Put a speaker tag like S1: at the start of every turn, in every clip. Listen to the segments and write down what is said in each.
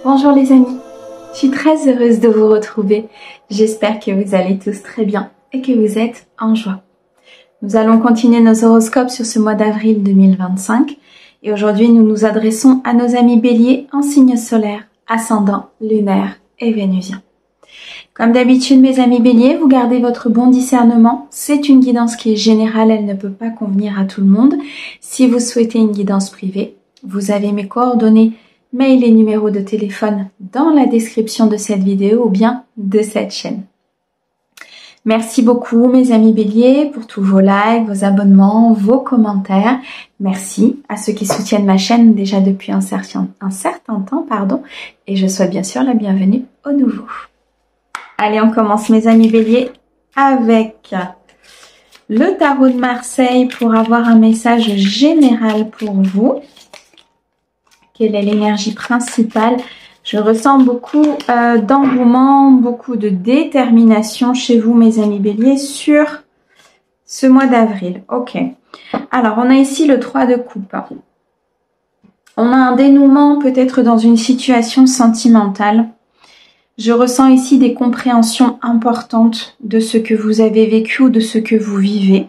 S1: Bonjour les amis, je suis très heureuse de vous retrouver. J'espère que vous allez tous très bien et que vous êtes en joie. Nous allons continuer nos horoscopes sur ce mois d'avril 2025 et aujourd'hui nous nous adressons à nos amis béliers en signe solaire, ascendant, lunaire et vénusien. Comme d'habitude mes amis béliers, vous gardez votre bon discernement. C'est une guidance qui est générale, elle ne peut pas convenir à tout le monde. Si vous souhaitez une guidance privée, vous avez mes coordonnées, mail et numéro de téléphone dans la description de cette vidéo ou bien de cette chaîne. Merci beaucoup mes amis béliers pour tous vos likes, vos abonnements, vos commentaires. Merci à ceux qui soutiennent ma chaîne déjà depuis un certain temps, et je souhaite bien sûr la bienvenue aux nouveaux. Allez, on commence mes amis béliers avec le tarot de Marseille pour avoir un message général pour vous. Quelle est l'énergie principale? Je ressens beaucoup d'engouement, beaucoup de détermination chez vous, mes amis béliers, sur ce mois d'avril. Ok. Alors, on a ici le 3 de coupe. On a un dénouement peut-être dans une situation sentimentale. Je ressens ici des compréhensions importantes de ce que vous avez vécu ou de ce que vous vivez.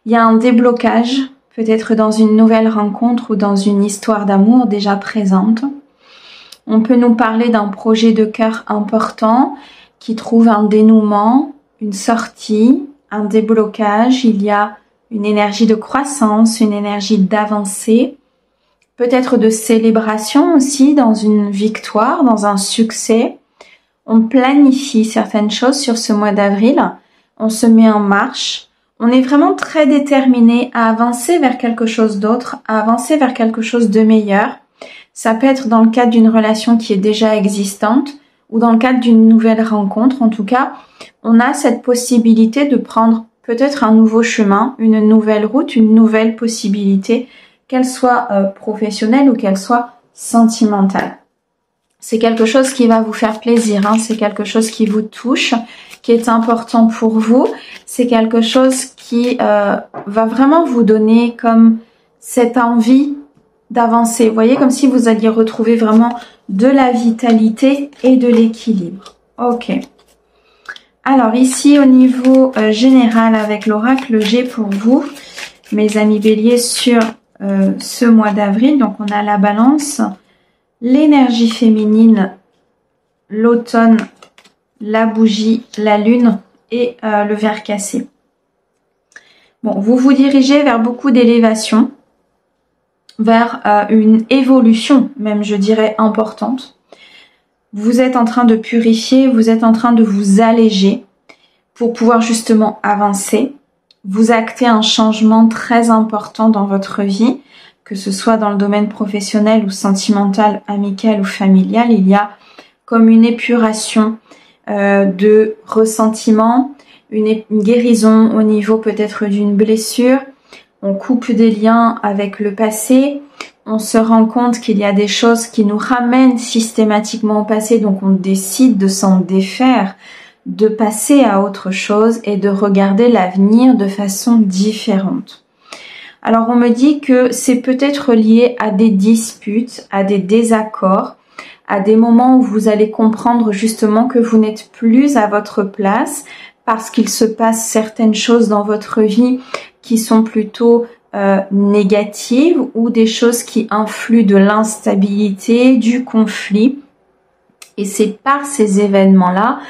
S1: Il y a un déblocage, peut-être dans une nouvelle rencontre ou dans une histoire d'amour déjà présente. On peut nous parler d'un projet de cœur important qui trouve un dénouement, une sortie, un déblocage. Il y a une énergie de croissance, une énergie d'avancée, peut-être de célébration aussi dans une victoire, dans un succès. On planifie certaines choses sur ce mois d'avril, on se met en marche. On est vraiment très déterminé à avancer vers quelque chose d'autre, à avancer vers quelque chose de meilleur. Ça peut être dans le cadre d'une relation qui est déjà existante ou dans le cadre d'une nouvelle rencontre. En tout cas, on a cette possibilité de prendre peut-être un nouveau chemin, une nouvelle route, une nouvelle possibilité, qu'elle soit professionnelle ou qu'elle soit sentimentale. C'est quelque chose qui va vous faire plaisir, c'est quelque chose qui vous touche, qui est important pour vous. C'est quelque chose qui va vraiment vous donner comme cette envie d'avancer. Vous voyez, comme si vous alliez retrouver vraiment de la vitalité et de l'équilibre. Ok. Alors ici, au niveau général, avec l'oracle G pour vous, mes amis béliers, sur ce mois d'avril. Donc on a la balance, l'énergie féminine, l'automne, la bougie, la lune et le ver cassé. Bon, vous vous dirigez vers beaucoup d'élévation, vers une évolution, même je dirais importante. Vous êtes en train de purifier, vous êtes en train de vous alléger pour pouvoir justement avancer. Vous actez un changement très important dans votre vie, que ce soit dans le domaine professionnel ou sentimental, amical ou familial. Il y a comme une épuration de ressentiment, une guérison au niveau peut-être d'une blessure. On coupe des liens avec le passé. On se rend compte qu'il y a des choses qui nous ramènent systématiquement au passé. Donc on décide de s'en défaire, de passer à autre chose et de regarder l'avenir de façon différente. Alors on me dit que c'est peut-être lié à des disputes, à des désaccords, à des moments où vous allez comprendre justement que vous n'êtes plus à votre place parce qu'il se passe certaines choses dans votre vie qui sont plutôt négatives ou des choses qui influent de l'instabilité, du conflit. Et c'est par ces événements-là,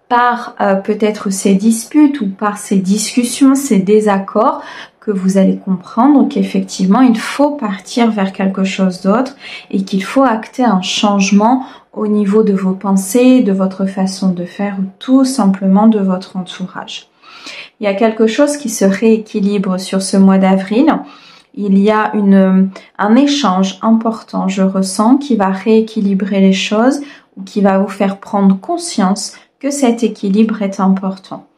S1: par peut-être ces disputes ou par ces discussions, ces désaccords, que vous allez comprendre qu'effectivement, il faut partir vers quelque chose d'autre et qu'il faut acter un changement au niveau de vos pensées, de votre façon de faire ou tout simplement de votre entourage. Il y a quelque chose qui se rééquilibre sur ce mois d'avril. Il y a un échange important, je ressens, qui va rééquilibrer les choses ou qui va vous faire prendre conscience que cet équilibre est important.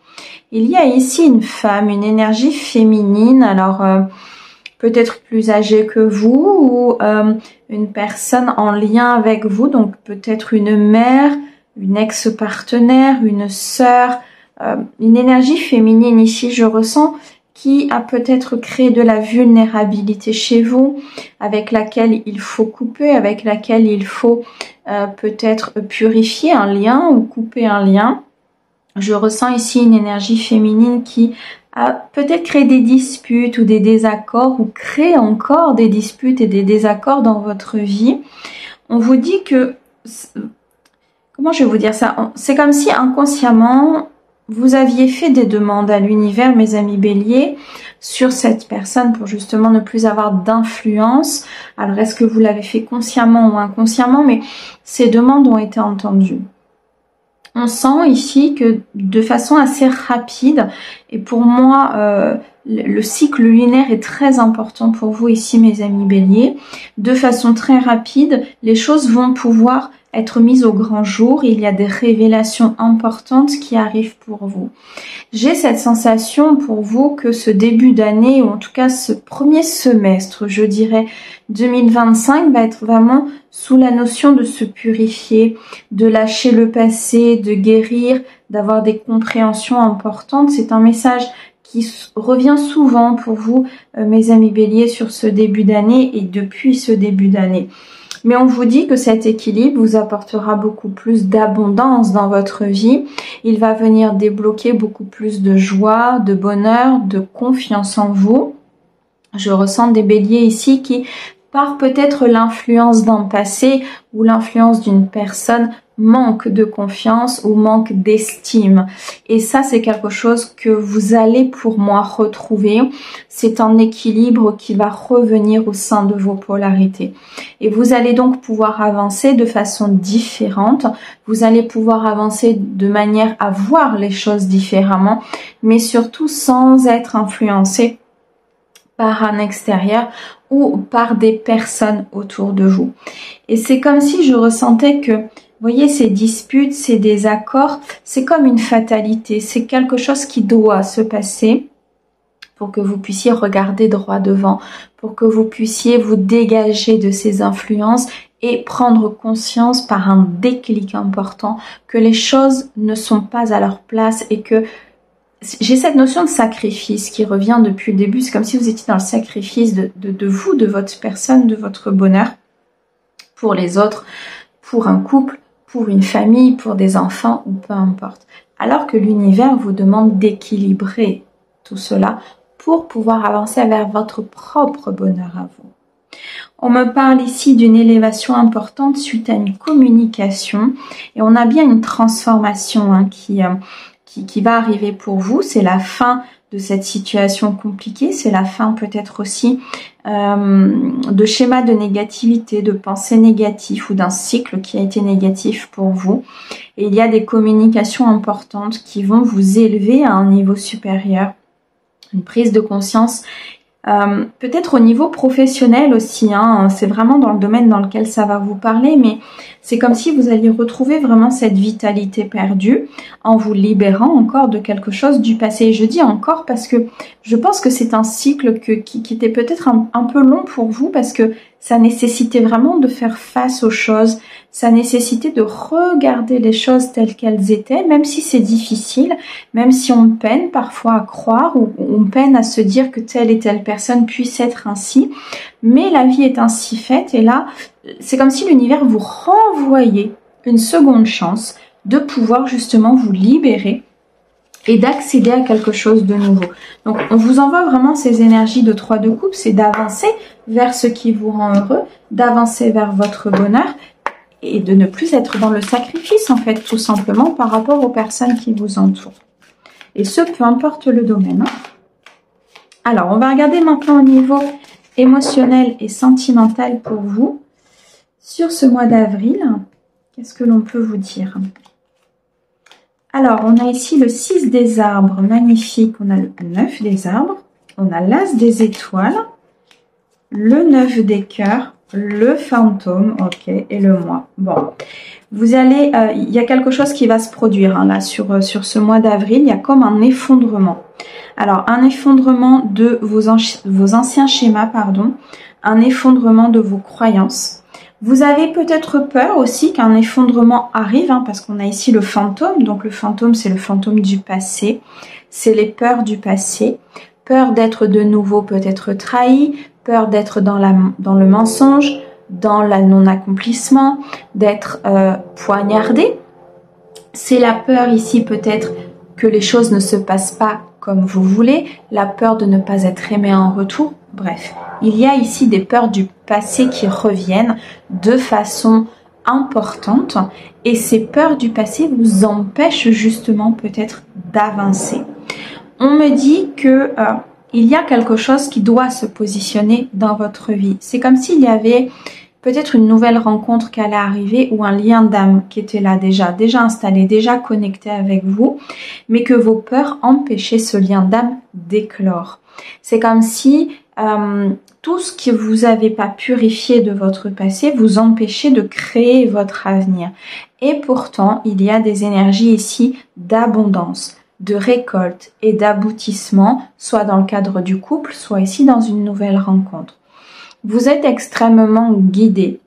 S1: Il y a ici une femme, une énergie féminine, alors peut-être plus âgée que vous ou une personne en lien avec vous, donc peut-être une mère, une ex-partenaire, une sœur, une énergie féminine ici, je ressens qui a peut-être créé de la vulnérabilité chez vous, avec laquelle il faut couper, avec laquelle il faut peut-être purifier un lien ou couper un lien. Je ressens ici une énergie féminine qui a peut-être créé des disputes ou des désaccords ou crée encore des disputes et des désaccords dans votre vie. On vous dit que, comment je vais vous dire ça? C'est comme si inconsciemment, vous aviez fait des demandes à l'univers, mes amis béliers, sur cette personne pour justement ne plus avoir d'influence. Alors, est-ce que vous l'avez fait consciemment ou inconsciemment? Mais ces demandes ont été entendues. On sent ici que de façon assez rapide, et pour moi, le cycle lunaire est très important pour vous ici, mes amis béliers. De façon très rapide, les choses vont pouvoir être mises au grand jour. Il y a des révélations importantes qui arrivent pour vous. J'ai cette sensation pour vous que ce début d'année, ou en tout cas ce premier semestre, je dirais 2025, va être vraiment sous la notion de se purifier, de lâcher le passé, de guérir, d'avoir des compréhensions importantes. C'est un message qui revient souvent pour vous, mes amis béliers, sur ce début d'année et depuis ce début d'année. Mais on vous dit que cet équilibre vous apportera beaucoup plus d'abondance dans votre vie. Il va venir débloquer beaucoup plus de joie, de bonheur, de confiance en vous. Je ressens des béliers ici qui, par peut-être l'influence d'un passé ou l'influence d'une personne, manque de confiance ou manque d'estime. Et ça, c'est quelque chose que vous allez pour moi retrouver. C'est un équilibre qui va revenir au sein de vos polarités. Et vous allez donc pouvoir avancer de façon différente. Vous allez pouvoir avancer de manière à voir les choses différemment, mais surtout sans être influencé par un extérieur ou par des personnes autour de vous. Et c'est comme si je ressentais que, vous voyez, ces disputes, ces désaccords, c'est comme une fatalité. C'est quelque chose qui doit se passer pour que vous puissiez regarder droit devant, pour que vous puissiez vous dégager de ces influences et prendre conscience par un déclic important que les choses ne sont pas à leur place et que j'ai cette notion de sacrifice qui revient depuis le début. C'est comme si vous étiez dans le sacrifice de vous, de votre personne, de votre bonheur pour les autres, pour un couple, pour une famille, pour des enfants ou peu importe. Alors que l'univers vous demande d'équilibrer tout cela pour pouvoir avancer vers votre propre bonheur à vous. On me parle ici d'une élévation importante suite à une communication et on a bien une transformation qui va arriver pour vous. C'est la fin de cette situation compliquée, c'est la fin peut-être aussi de schémas de négativité, de pensées négatives ou d'un cycle qui a été négatif pour vous. Et il y a des communications importantes qui vont vous élever à un niveau supérieur, une prise de conscience. Peut-être au niveau professionnel aussi, c'est vraiment dans le domaine dans lequel ça va vous parler, mais c'est comme si vous alliez retrouver vraiment cette vitalité perdue en vous libérant encore de quelque chose du passé. Et je dis encore parce que je pense que c'est un cycle qui était peut-être un peu long pour vous parce que ça nécessitait vraiment de faire face aux choses, ça nécessitait de regarder les choses telles qu'elles étaient, même si c'est difficile, même si on peine parfois à croire ou on peine à se dire que telle et telle personne puisse être ainsi. Mais la vie est ainsi faite et là, c'est comme si l'univers vous renvoyait une seconde chance de pouvoir justement vous libérer et d'accéder à quelque chose de nouveau. Donc, on vous envoie vraiment ces énergies de 3 de coupe, c'est d'avancer vers ce qui vous rend heureux, d'avancer vers votre bonheur et de ne plus être dans le sacrifice, en fait, tout simplement par rapport aux personnes qui vous entourent. Et ce, peu importe le domaine. Alors, on va regarder maintenant au niveau émotionnel et sentimental pour vous. Sur ce mois d'avril, qu'est-ce que l'on peut vous dire ? Alors, on a ici le 6 des arbres, magnifique. On a le 9 des arbres. On a l'as des étoiles. Le 9 des cœurs. Le fantôme, ok, et le mois. Bon, vous allez, il y a quelque chose qui va se produire là sur ce mois d'avril. Il y a comme un effondrement. Alors, un effondrement de vos anciens schémas, pardon. Un effondrement de vos croyances. Vous avez peut-être peur aussi qu'un effondrement arrive, parce qu'on a ici le fantôme. Donc le fantôme, c'est le fantôme du passé. C'est les peurs du passé. Peur d'être de nouveau peut-être trahi, peur d'être dans le mensonge, dans la non-accomplissement, d'être poignardé. C'est la peur ici peut-être que les choses ne se passent pas comme vous voulez, la peur de ne pas être aimé en retour. Bref, il y a ici des peurs du passé qui reviennent de façon importante et ces peurs du passé vous empêchent justement peut-être d'avancer. On me dit que il y a quelque chose qui doit se positionner dans votre vie. C'est comme s'il y avait peut-être une nouvelle rencontre qui allait arriver ou un lien d'âme qui était là déjà installé, déjà connecté avec vous, mais que vos peurs empêchaient ce lien d'âme d'éclore. C'est comme si tout ce que vous n'avez pas purifié de votre passé vous empêchait de créer votre avenir. Et pourtant, il y a des énergies ici d'abondance, de récolte et d'aboutissement, soit dans le cadre du couple, soit ici dans une nouvelle rencontre. Vous êtes extrêmement guidé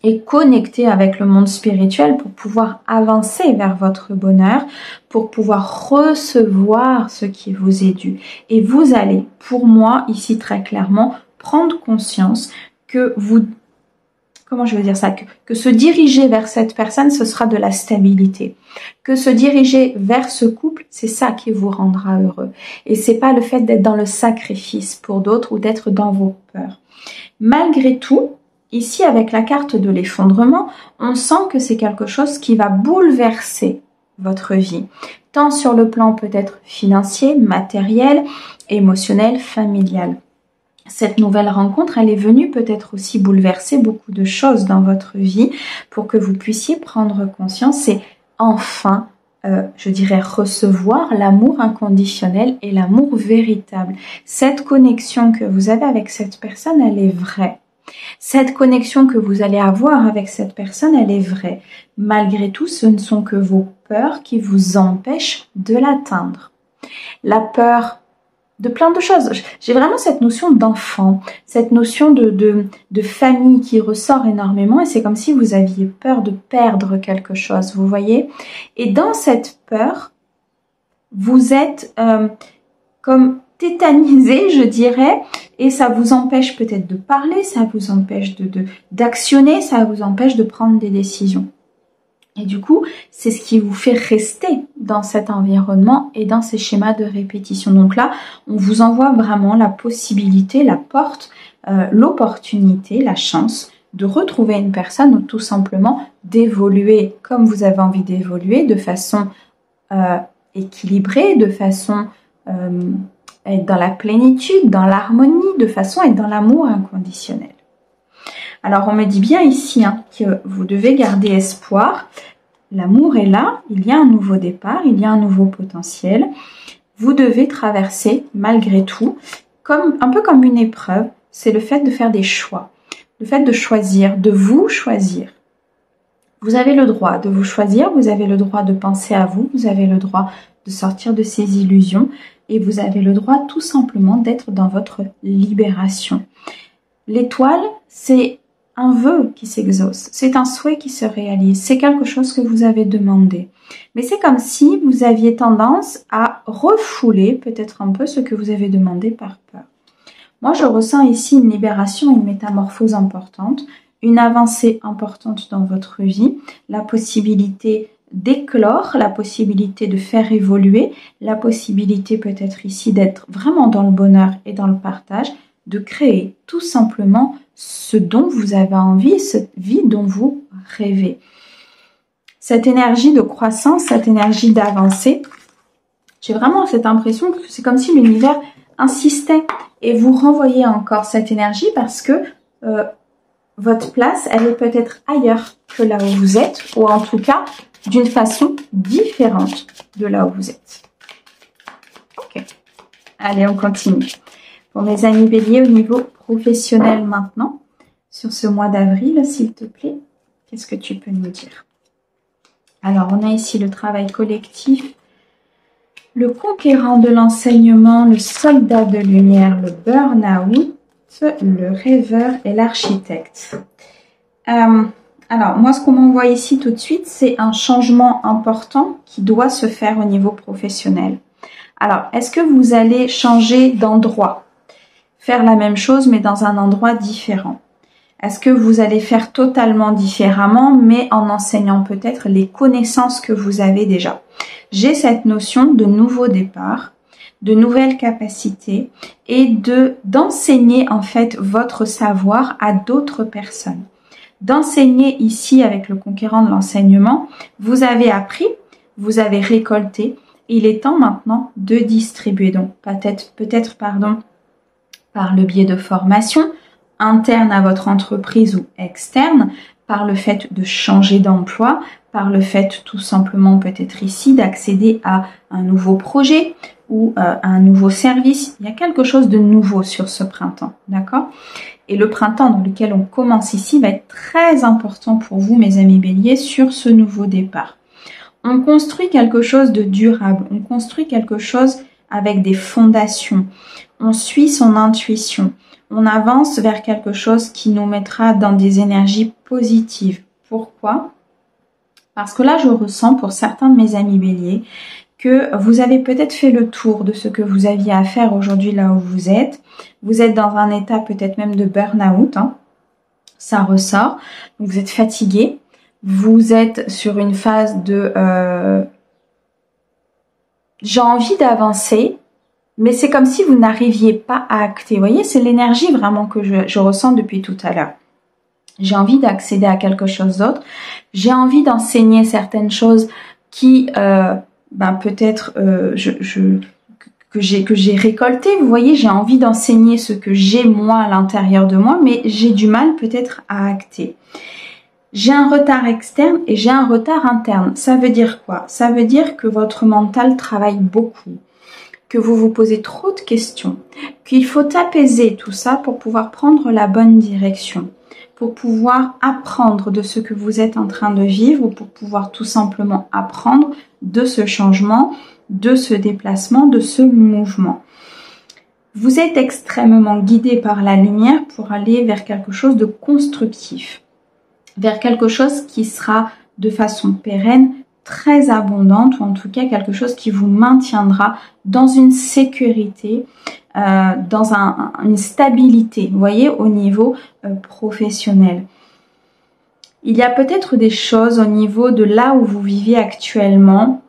S1: et connecté avec le monde spirituel pour pouvoir avancer vers votre bonheur, pour pouvoir recevoir ce qui vous est dû. Et vous allez, pour moi, ici très clairement, prendre conscience que vous... Comment je veux dire ça? Que se diriger vers cette personne, ce sera de la stabilité. Que se diriger vers ce couple, c'est ça qui vous rendra heureux. Et c'est pas le fait d'être dans le sacrifice pour d'autres ou d'être dans vos peurs. Malgré tout, ici avec la carte de l'effondrement, on sent que c'est quelque chose qui va bouleverser votre vie, tant sur le plan peut-être financier, matériel, émotionnel, familial. Cette nouvelle rencontre, elle est venue peut-être aussi bouleverser beaucoup de choses dans votre vie pour que vous puissiez prendre conscience et enfin, je dirais, recevoir l'amour inconditionnel et l'amour véritable. Cette connexion que vous avez avec cette personne, elle est vraie. Cette connexion que vous allez avoir avec cette personne, elle est vraie. Malgré tout, ce ne sont que vos peurs qui vous empêchent de l'atteindre. La peur de plein de choses. J'ai vraiment cette notion d'enfant, cette notion de famille qui ressort énormément et c'est comme si vous aviez peur de perdre quelque chose, vous voyez? Et dans cette peur, vous êtes comme tétanisé, je dirais, et ça vous empêche peut-être de parler, ça vous empêche d'actionner, ça vous empêche de prendre des décisions. Et du coup, c'est ce qui vous fait rester dans cet environnement et dans ces schémas de répétition. Donc là, on vous envoie vraiment la possibilité, la porte, l'opportunité, la chance de retrouver une personne ou tout simplement d'évoluer comme vous avez envie d'évoluer, de façon équilibrée, de façon être dans la plénitude, dans l'harmonie, de façon à être dans l'amour inconditionnel. Alors, on me dit bien ici que vous devez garder espoir. L'amour est là, il y a un nouveau départ, il y a un nouveau potentiel. Vous devez traverser, malgré tout, un peu comme une épreuve, c'est le fait de faire des choix. Le fait de choisir, de vous choisir. Vous avez le droit de vous choisir, vous avez le droit de penser à vous, vous avez le droit de sortir de ces illusions et vous avez le droit tout simplement d'être dans votre libération. L'étoile, c'est un vœu qui s'exauce, c'est un souhait qui se réalise, c'est quelque chose que vous avez demandé. Mais c'est comme si vous aviez tendance à refouler peut-être un peu ce que vous avez demandé par peur. Moi, je ressens ici une libération, une métamorphose importante, une avancée importante dans votre vie, la possibilité d'éclore, la possibilité de faire évoluer, la possibilité peut-être ici d'être vraiment dans le bonheur et dans le partage, de créer tout simplement ce dont vous avez envie, cette vie dont vous rêvez. Cette énergie de croissance, cette énergie d'avancée, j'ai vraiment cette impression que c'est comme si l'univers insistait et vous renvoyez encore cette énergie parce que votre place, elle est peut-être ailleurs que là où vous êtes, ou en tout cas d'une façon différente de là où vous êtes. Ok, allez, on continue. Pour mes amis béliers, au niveau professionnel maintenant, sur ce mois d'avril, s'il te plaît, qu'est-ce que tu peux nous dire? Alors, on a ici le travail collectif, le conquérant de l'enseignement, le soldat de lumière, le burn-out, le rêveur et l'architecte. Alors, moi, ce qu'on m'envoie ici tout de suite, c'est un changement important qui doit se faire au niveau professionnel. Alors, est-ce que vous allez changer d'endroit? Faire la même chose, mais dans un endroit différent? Est-ce que vous allez faire totalement différemment, mais en enseignant peut-être les connaissances que vous avez déjà? J'ai cette notion de nouveau départ, de nouvelles capacités et d'enseigner en fait votre savoir à d'autres personnes. D'enseigner ici avec le conquérant de l'enseignement, vous avez appris, vous avez récolté, il est temps maintenant de distribuer. Donc peut-être par le biais de formation interne à votre entreprise ou externe, par le fait de changer d'emploi, par le fait tout simplement peut-être ici d'accéder à un nouveau projet ou à un nouveau service. Il y a quelque chose de nouveau sur ce printemps, d'accord? Et le printemps dans lequel on commence ici va être très important pour vous, mes amis béliers, sur ce nouveau départ. On construit quelque chose de durable, on construit quelque chose avec des fondations, on suit son intuition, on avance vers quelque chose qui nous mettra dans des énergies positives. Pourquoi? Parce que là, je ressens pour certains de mes amis béliers que vous avez peut-être fait le tour de ce que vous aviez à faire aujourd'hui là où vous êtes. Vous êtes dans un état peut-être même de burn-out, hein. Ça ressort. Donc vous êtes fatigué. Vous êtes sur une phase de j'ai envie d'avancer, mais c'est comme si vous n'arriviez pas à acter. Vous voyez, c'est l'énergie vraiment que je ressens depuis tout à l'heure. J'ai envie d'accéder à quelque chose d'autre. J'ai envie d'enseigner certaines choses qui peut-être que j'ai récolté. Vous voyez, j'ai envie d'enseigner ce que j'ai moi à l'intérieur de moi, mais j'ai du mal peut-être à acter. J'ai un retard externe et j'ai un retard interne. Ça veut dire quoi? Ça veut dire que votre mental travaille beaucoup, que vous vous posez trop de questions, qu'il faut apaiser tout ça pour pouvoir prendre la bonne direction, pour pouvoir apprendre de ce que vous êtes en train de vivre ou pour pouvoir tout simplement apprendre de ce changement, de ce déplacement, de ce mouvement. Vous êtes extrêmement guidé par la lumière pour aller vers quelque chose de constructif, vers quelque chose qui sera de façon pérenne, très abondante, ou en tout cas quelque chose qui vous maintiendra dans une sécurité, dans une stabilité, vous voyez, au niveau professionnel. Il y a peut-être des choses au niveau de là où vous vivez actuellement,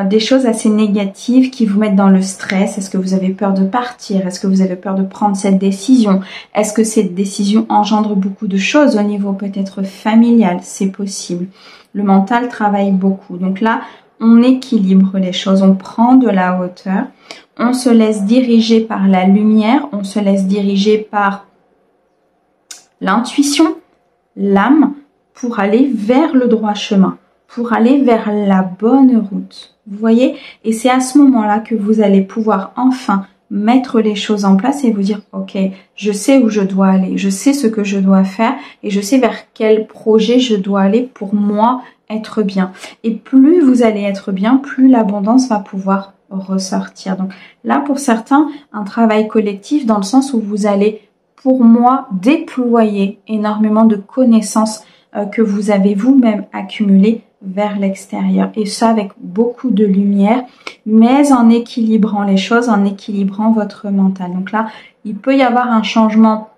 S1: des choses assez négatives qui vous mettent dans le stress. Est-ce que vous avez peur de partir? Est-ce que vous avez peur de prendre cette décision? Est-ce que cette décision engendre beaucoup de choses au niveau peut-être familial? C'est possible. Le mental travaille beaucoup. Donc là, on équilibre les choses, on prend de la hauteur, on se laisse diriger par la lumière, on se laisse diriger par l'intuition, l'âme, pour aller vers le droit chemin, pour aller vers la bonne route. Vous voyez? Et c'est à ce moment-là que vous allez pouvoir enfin mettre les choses en place et vous dire ok, je sais où je dois aller, je sais ce que je dois faire et je sais vers quel projet je dois aller pour moi être bien. Et plus vous allez être bien, plus l'abondance va pouvoir ressortir. Donc là, pour certains, un travail collectif dans le sens où vous allez, pour moi, déployer énormément de connaissances que vous avez vous-même accumulées vers l'extérieur. Et ça avec beaucoup de lumière, mais en équilibrant les choses, en équilibrant votre mental. Donc là, il peut y avoir un changement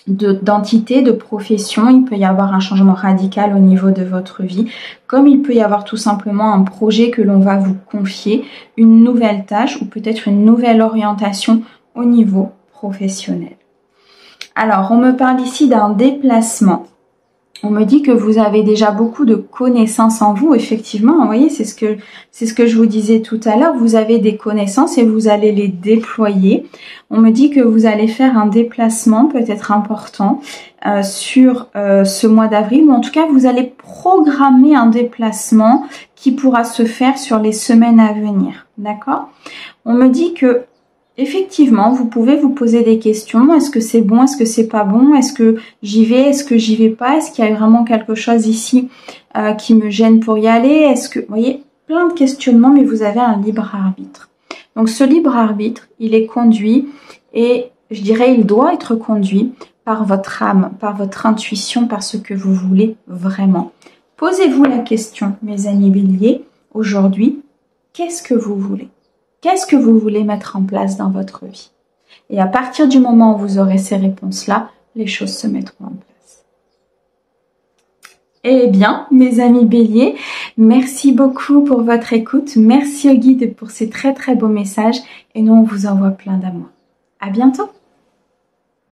S1: d'entité, de profession, il peut y avoir un changement radical au niveau de votre vie, comme il peut y avoir tout simplement un projet que l'on va vous confier, une nouvelle tâche ou peut-être une nouvelle orientation au niveau professionnel. Alors, on me parle ici d'un déplacement. On me dit que vous avez déjà beaucoup de connaissances en vous, effectivement, vous voyez, c'est ce que je vous disais tout à l'heure, vous avez des connaissances et vous allez les déployer. On me dit que vous allez faire un déplacement peut-être important sur ce mois d'avril, ou en tout cas vous allez programmer un déplacement qui pourra se faire sur les semaines à venir, d'accord? On me dit que effectivement, vous pouvez vous poser des questions. Est-ce que c'est bon? Est-ce que c'est pas bon? Est-ce que j'y vais? Est-ce que j'y vais pas? Est-ce qu'il y a vraiment quelque chose ici qui me gêne pour y aller? Est-ce que, vous voyez, plein de questionnements, mais vous avez un libre arbitre. Donc ce libre arbitre, il est conduit et je dirais il doit être conduit par votre âme, par votre intuition, par ce que vous voulez vraiment. Posez-vous la question, mes amis béliers, aujourd'hui, qu'est-ce que vous voulez? Qu'est-ce que vous voulez mettre en place dans votre vie? Et à partir du moment où vous aurez ces réponses-là, les choses se mettront en place. Eh bien, mes amis béliers, merci beaucoup pour votre écoute. Merci au guide pour ces très très beaux messages. Et nous, on vous envoie plein d'amour. À bientôt!